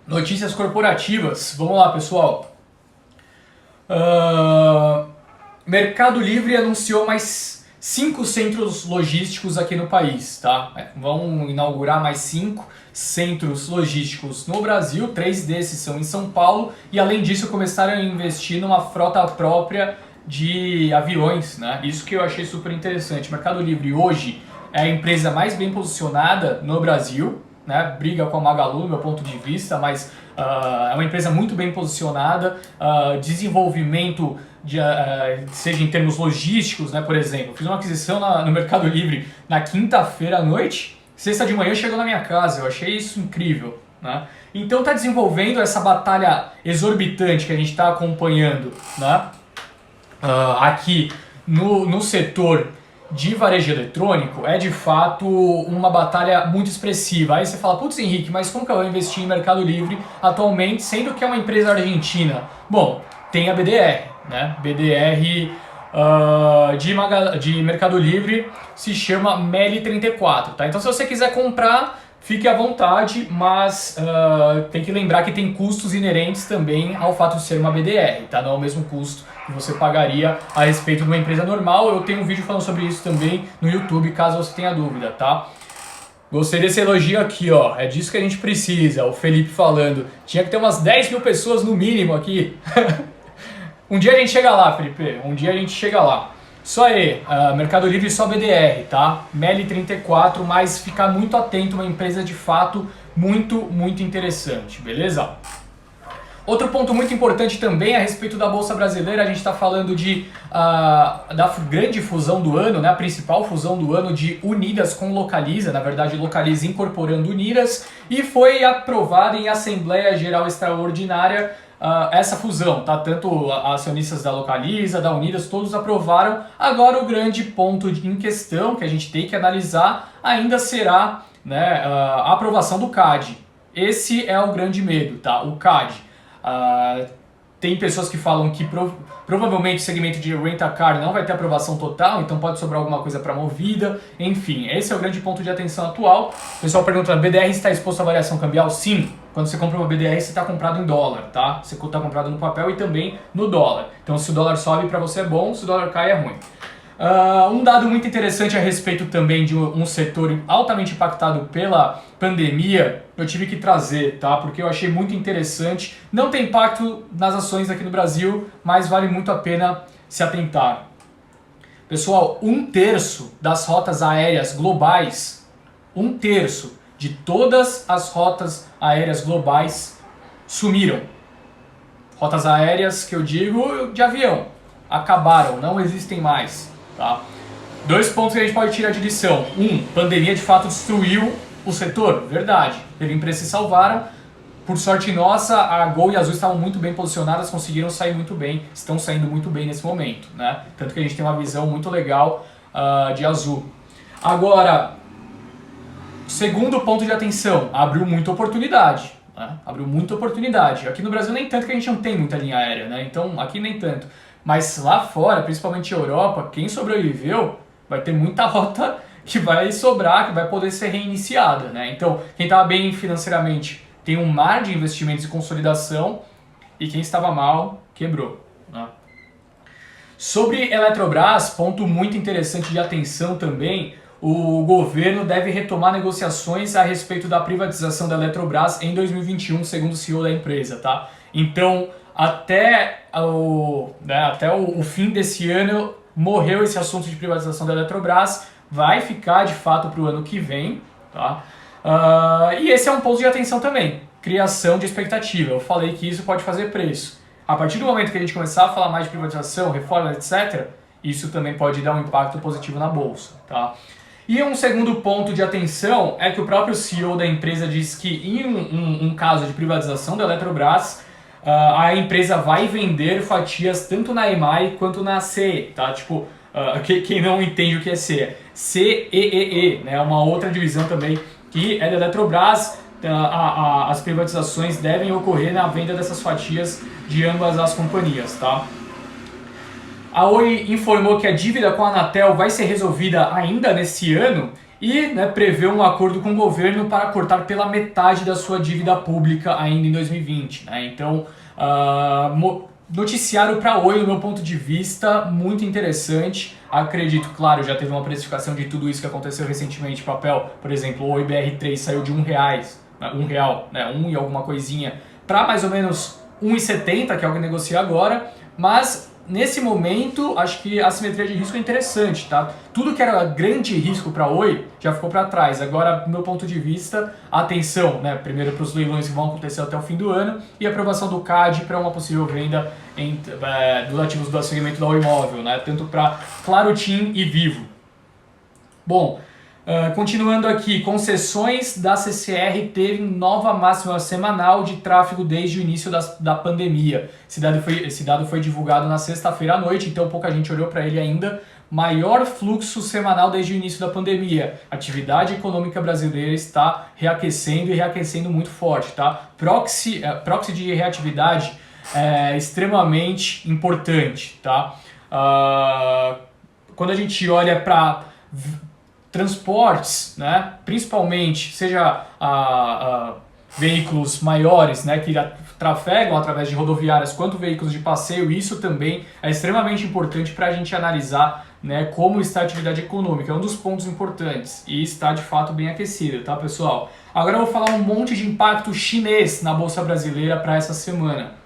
Notícias corporativas. Vamos lá, pessoal. Mercado Livre anunciou mais 5 centros logísticos aqui no país, tá? Vão inaugurar mais 5 centros logísticos no Brasil, 3 desses são em São Paulo, e além disso começaram a investir numa frota própria de aviões, né? Isso que eu achei super interessante. Mercado Livre hoje é a empresa mais bem posicionada no Brasil, né? Briga com a Magalu, do meu ponto de vista, mas é uma empresa muito bem posicionada, desenvolvimento, seja em termos logísticos, né? Por exemplo, fiz uma aquisição no Mercado Livre na quinta-feira à noite, sexta de manhã chegou na minha casa, eu achei isso incrível, né? Então está desenvolvendo essa batalha exorbitante que a gente está acompanhando, né? Aqui no setor de varejo eletrônico é de fato uma batalha muito expressiva. Aí você fala, putz, Henrique, mas como que eu vou investir em Mercado Livre atualmente, sendo que é uma empresa argentina? Bom, tem a BDR, né? BDR de Mercado Livre se chama Meli34, tá? Então se você quiser comprar, fique à vontade, mas tem que lembrar que tem custos inerentes também ao fato de ser uma BDR, tá? Não é o mesmo custo que você pagaria a respeito de uma empresa normal. Eu tenho um vídeo falando sobre isso também no YouTube, caso você tenha dúvida, tá? Gostei desse elogio aqui, ó. É disso que a gente precisa. O Felipe falando. Tinha que ter umas 10 mil pessoas no mínimo aqui. Um dia a gente chega lá, Felipe. Um dia a gente chega lá. Só aí, Mercado Livre só BDR, tá? Meli34, mas ficar muito atento, uma empresa de fato muito interessante, beleza? Outro ponto muito importante também a respeito da Bolsa Brasileira, a gente está falando da grande fusão do ano, né? A principal fusão do ano de Unidas com Localiza, na verdade Localiza incorporando Unidas, e foi aprovada em Assembleia Geral Extraordinária essa fusão, tá? Tanto acionistas da Localiza, da Unidas, todos aprovaram. Agora o grande ponto em questão que a gente tem que analisar ainda será, né, a aprovação do CAD. Esse é o grande medo, tá? O CAD. Tem pessoas que falam que provavelmente o segmento de rent-a-car não vai ter aprovação total, então pode sobrar alguma coisa para Movida. Enfim, esse é o grande ponto de atenção atual. O pessoal pergunta, BDR está exposto à variação cambial? Sim. Quando você compra uma BDR, você está comprado em dólar, tá? Você está comprado no papel e também no dólar. Então se o dólar sobe para você é bom, se o dólar cai é ruim. Um dado muito interessante a respeito também de um setor altamente impactado pela pandemia, eu tive que trazer, tá? Porque eu achei muito interessante. Não tem impacto nas ações aqui no Brasil, mas vale muito a pena se atentar. Pessoal, 1/3 das rotas aéreas globais, 1/3 de todas as rotas aéreas globais sumiram. Rotas aéreas que eu digo de avião, acabaram, não existem mais. Tá? 2 pontos que a gente pode tirar de lição. Pandemia de fato destruiu o setor, verdade. Teve empresas que se salvaram. Por sorte nossa, a Gol e a Azul estavam muito bem posicionadas, conseguiram sair muito bem, estão saindo muito bem nesse momento, né? Tanto que a gente tem uma visão muito legal de Azul. Agora, segundo ponto de atenção, abriu muita oportunidade. Né? Abriu muita oportunidade. Aqui no Brasil nem tanto, que a gente não tem muita linha aérea, né? Então aqui nem tanto. Mas lá fora, principalmente Europa, quem sobreviveu vai ter muita rota que vai sobrar, que vai poder ser reiniciada, né? Então, quem estava bem financeiramente tem um mar de investimentos e consolidação, e quem estava mal, quebrou. Né? Sobre Eletrobras, ponto muito interessante de atenção também, o governo deve retomar negociações a respeito da privatização da Eletrobras em 2021, segundo o CEO da empresa, tá? Então, até o fim desse ano morreu esse assunto de privatização da Eletrobras, vai ficar de fato para o ano que vem, tá? E esse é um ponto de atenção também, criação de expectativa. Eu falei que isso pode fazer preço. A partir do momento que a gente começar a falar mais de privatização, reforma, etc., isso também pode dar um impacto positivo na bolsa, tá? E um segundo ponto de atenção é que o próprio CEO da empresa diz que em um caso de privatização da Eletrobras, a empresa vai vender fatias tanto na EMAI quanto na CE, tá? Tipo, quem não entende o que é CE, CEEE, né? Uma outra divisão também que é da Eletrobras. As privatizações devem ocorrer na venda dessas fatias de ambas as companhias, tá? A Oi informou que a dívida com a Anatel vai ser resolvida ainda nesse ano e, né, prevê um acordo com o governo para cortar pela metade da sua dívida pública ainda em 2020. Né? Então, noticiário para Oi, do meu ponto de vista, muito interessante. Acredito, claro, já teve uma precificação de tudo isso que aconteceu recentemente. Papel, por exemplo, o Oi BR3 saiu de R$1, né, um e alguma coisinha, para mais ou menos 1,70, que é o que negocia agora, mas nesse momento acho que a simetria de risco é interessante, tá? Tudo que era grande risco para Oi já ficou para trás. Agora, do meu ponto de vista, atenção, né? Primeiro para os leilões que vão acontecer até o fim do ano e a aprovação do CAD para uma possível venda dos ativos do segmento da Oi Imóvel, né? Tanto para Claro, TIM e Vivo. Bom, continuando aqui, concessões da CCR teve nova máxima semanal de tráfego desde o início da pandemia. Esse dado foi divulgado na sexta-feira à noite, então pouca gente olhou para ele ainda. Maior fluxo semanal desde o início da pandemia. A atividade econômica brasileira está reaquecendo e reaquecendo muito forte, tá? Proxy de reatividade é extremamente importante, tá? Quando a gente olha para transportes, né, principalmente, seja veículos maiores, né, que trafegam através de rodoviárias, quanto veículos de passeio, isso também é extremamente importante para a gente analisar, né, como está a atividade econômica. É um dos pontos importantes e está de fato bem aquecida, tá, pessoal? Agora eu vou falar um monte de impacto chinês na Bolsa Brasileira para essa semana.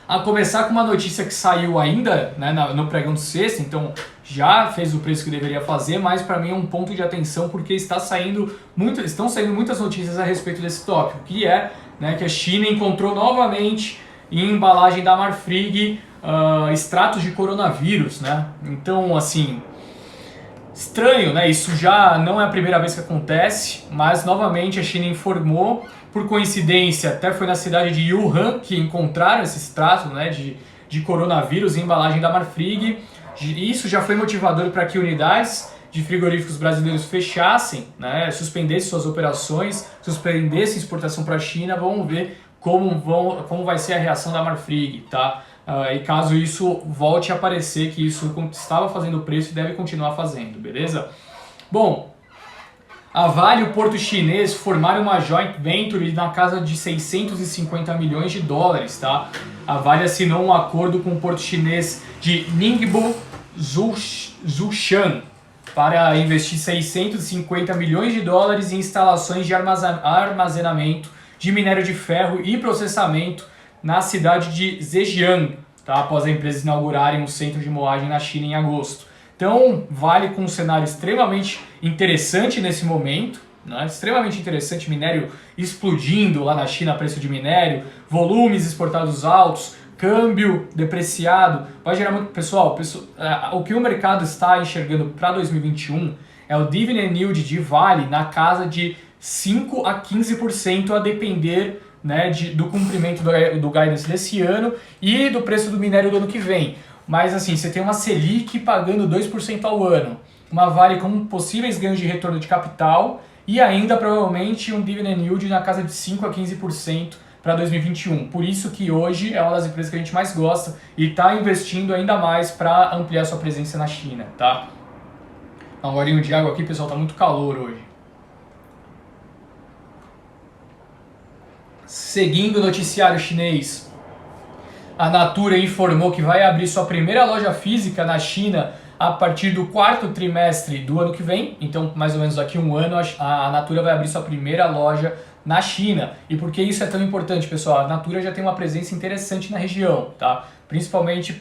A começar com uma notícia que saiu ainda, né, no pregão de sexta, então já fez o preço que deveria fazer, mas para mim é um ponto de atenção porque estão saindo muitas notícias a respeito desse tópico, que é, né, que a China encontrou novamente em embalagem da Marfrig extratos de coronavírus, né? Então, assim, estranho, né? Isso já não é a primeira vez que acontece, mas novamente a China informou. Por coincidência, até foi na cidade de Wuhan que encontraram esse extrato, né, de coronavírus em embalagem da Marfrig. Isso já foi motivador para que unidades de frigoríficos brasileiros fechassem, né, suspendessem suas operações, suspendessem exportação para a China. Vamos ver como vai ser a reação da Marfrig, tá? E caso isso volte a aparecer, que isso estava fazendo preço e deve continuar fazendo, beleza? Bom, a Vale e o Porto Chinês formaram uma joint venture na casa de 650 milhões de dólares, tá? A Vale assinou um acordo com o Porto Chinês de Ningbo Zhoushan para investir 650 milhões de dólares em instalações de armazenamento de minério de ferro e processamento na cidade de Zhejiang, tá? Após a empresa inaugurarem um centro de moagem na China em agosto. Então, Vale com um cenário extremamente interessante nesse momento, né? Extremamente interessante, minério explodindo lá na China, preço de minério, volumes exportados altos, câmbio depreciado, vai gerar muito... Pessoal, o que o mercado está enxergando para 2021 é o dividend yield de Vale na casa de 5 a 15% a depender, né, do cumprimento do guidance desse ano e do preço do minério do ano que vem. Mas assim, você tem uma Selic pagando 2% ao ano, uma Vale com possíveis ganhos de retorno de capital e ainda provavelmente um dividend yield na casa de 5 a 15% para 2021. Por isso que hoje é uma das empresas que a gente mais gosta e está investindo ainda mais para ampliar sua presença na China, tá? Um golinho de água aqui, pessoal, tá muito calor hoje. Seguindo o noticiário chinês, a Natura informou que vai abrir sua primeira loja física na China a partir do quarto trimestre do ano que vem. Então, mais ou menos daqui a um ano, a Natura vai abrir sua primeira loja na China. E por que isso é tão importante, pessoal? A Natura já tem uma presença interessante na região, tá? Principalmente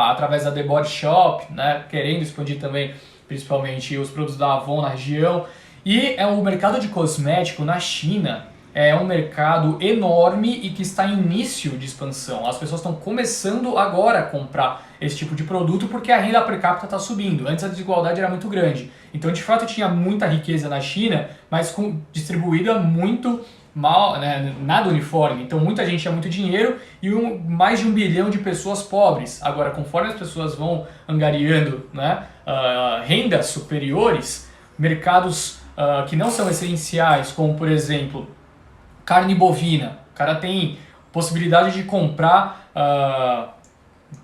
através da The Body Shop, né? Querendo expandir também, principalmente, os produtos da Avon na região. E o mercado de cosmético na China é um mercado enorme e que está em início de expansão. As pessoas estão começando agora a comprar esse tipo de produto porque a renda per capita está subindo. Antes a desigualdade era muito grande. Então, de fato, tinha muita riqueza na China, mas distribuída muito mal, né, nada uniforme. Então, muita gente tinha muito dinheiro e mais de 1 bilhão de pessoas pobres. Agora, conforme as pessoas vão angariando, né, rendas superiores, mercados que não são essenciais, como, por exemplo, carne bovina. O cara tem possibilidade de comprar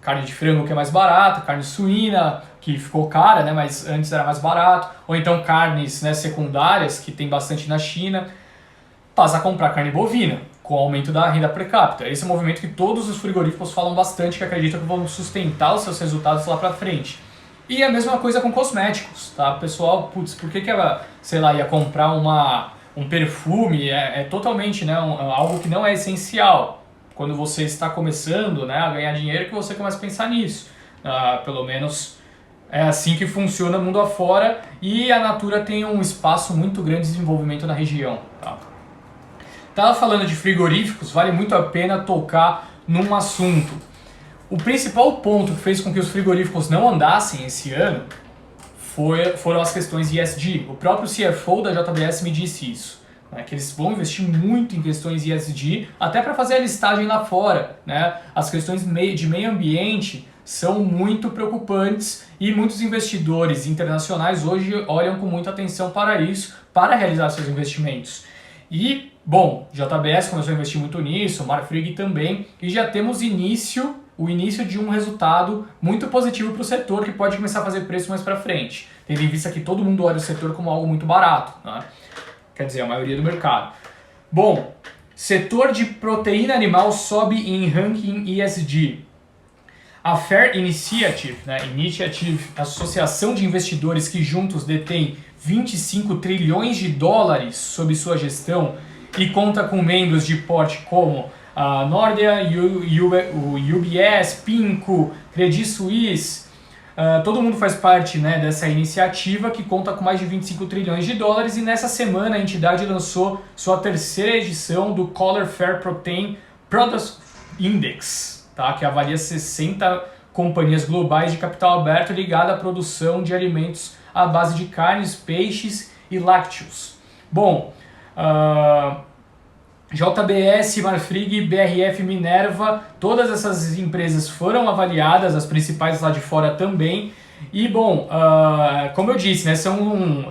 carne de frango que é mais barata, carne suína que ficou cara, né, mas antes era mais barato, ou então carnes, né, secundárias que tem bastante na China, passa a comprar carne bovina com o aumento da renda per capita. Esse é um movimento que todos os frigoríficos falam bastante, que acreditam que vão sustentar os seus resultados lá para frente. E a mesma coisa com cosméticos, tá? O pessoal, putz, por que ela, sei lá, ia comprar um perfume? É totalmente, né, algo que não é essencial. Quando você está começando, né, a ganhar dinheiro, que você começa a pensar nisso. Pelo menos é assim que funciona mundo afora, e a Natura tem um espaço muito grande de desenvolvimento na região, tá? Tava falando de frigoríficos, vale muito a pena tocar num assunto. O principal ponto que fez com que os frigoríficos não andassem esse ano foram as questões de ESG. O próprio CFO da JBS me disse isso, né, que eles vão investir muito em questões de ESG, até para fazer a listagem lá fora, né? As questões de meio ambiente são muito preocupantes e muitos investidores internacionais hoje olham com muita atenção para isso, para realizar seus investimentos. E, bom, JBS começou a investir muito nisso, Marfrig também, e já temos o início de um resultado muito positivo para o setor, que pode começar a fazer preço mais para frente, tendo em vista que todo mundo olha o setor como algo muito barato, né? Quer dizer, a maioria do mercado. Bom, setor de proteína animal sobe em ranking ESG. A Fair Initiative, né, associação de investidores que juntos detém 25 trilhões de dólares sob sua gestão e conta com membros de porte como a Nordea, o UBS, PIMCO, Credit Suisse. Todo mundo faz parte, né, dessa iniciativa que conta com mais de 25 trilhões de dólares, e nessa semana a entidade lançou sua terceira edição do Coller Fair Protein Products Index, tá, que avalia 60 companhias globais de capital aberto ligada à produção de alimentos à base de carnes, peixes e lácteos. Bom, JBS, Marfrig, BRF, Minerva, todas essas empresas foram avaliadas, as principais lá de fora também. E bom, como eu disse, né,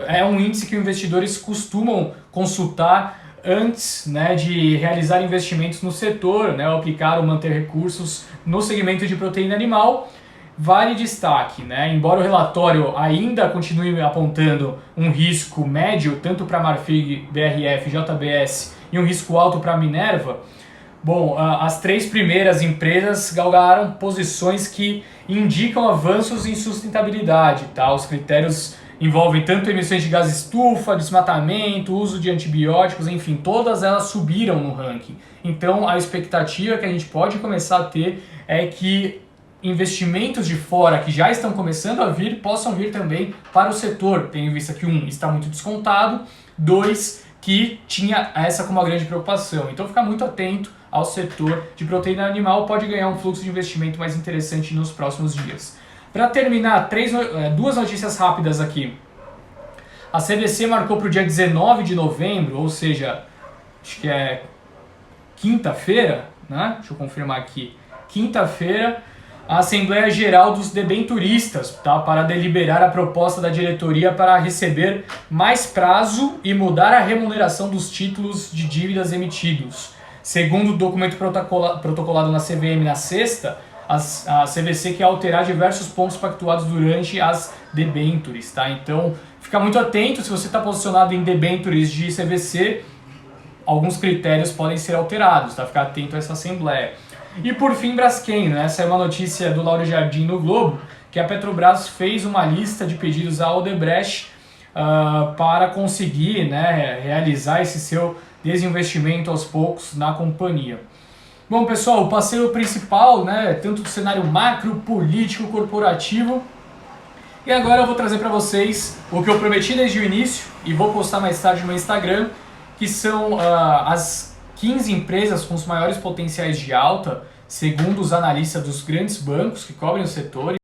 é um índice que os investidores costumam consultar antes, né, de realizar investimentos no setor, né, ou aplicar ou manter recursos no segmento de proteína animal. Vale destaque, né, embora o relatório ainda continue apontando um risco médio tanto para Marfrig, BRF, JBS e um risco alto para Minerva, bom, as três primeiras empresas galgaram posições que indicam avanços em sustentabilidade, tá? Os critérios envolvem tanto emissões de gás estufa, desmatamento, uso de antibióticos, enfim, todas elas subiram no ranking. Então a expectativa que a gente pode começar a ter é que investimentos de fora que já estão começando a vir possam vir também para o setor, tendo em vista que está muito descontado, 2, que tinha essa como uma grande preocupação. Então ficar muito atento ao setor de proteína animal, pode ganhar um fluxo de investimento mais interessante nos próximos dias. Para terminar, duas notícias rápidas aqui. A CVC marcou para o dia 19 de novembro, ou seja, acho que é quinta-feira, né? Deixa eu confirmar aqui. Quinta-feira, a Assembleia Geral dos Debenturistas, tá? Para deliberar a proposta da diretoria para receber mais prazo e mudar a remuneração dos títulos de dívidas emitidos. Segundo o documento protocolado na CVM na sexta, a CVC quer alterar diversos pontos pactuados durante as debentures, tá? Então, fica muito atento, se você está posicionado em debentures de CVC, alguns critérios podem ser alterados, tá? Ficar atento a essa assembleia. E por fim, Braskem, né? Essa é uma notícia do Lauro Jardim no Globo, que a Petrobras fez uma lista de pedidos à Odebrecht para conseguir, né, realizar esse seu desinvestimento aos poucos na companhia. Bom, pessoal, o passeio principal, né, tanto do cenário macro, político, corporativo. E agora eu vou trazer para vocês o que eu prometi desde o início e vou postar mais tarde no meu Instagram, que são as 15 empresas com os maiores potenciais de alta, segundo os analistas dos grandes bancos que cobrem o setor.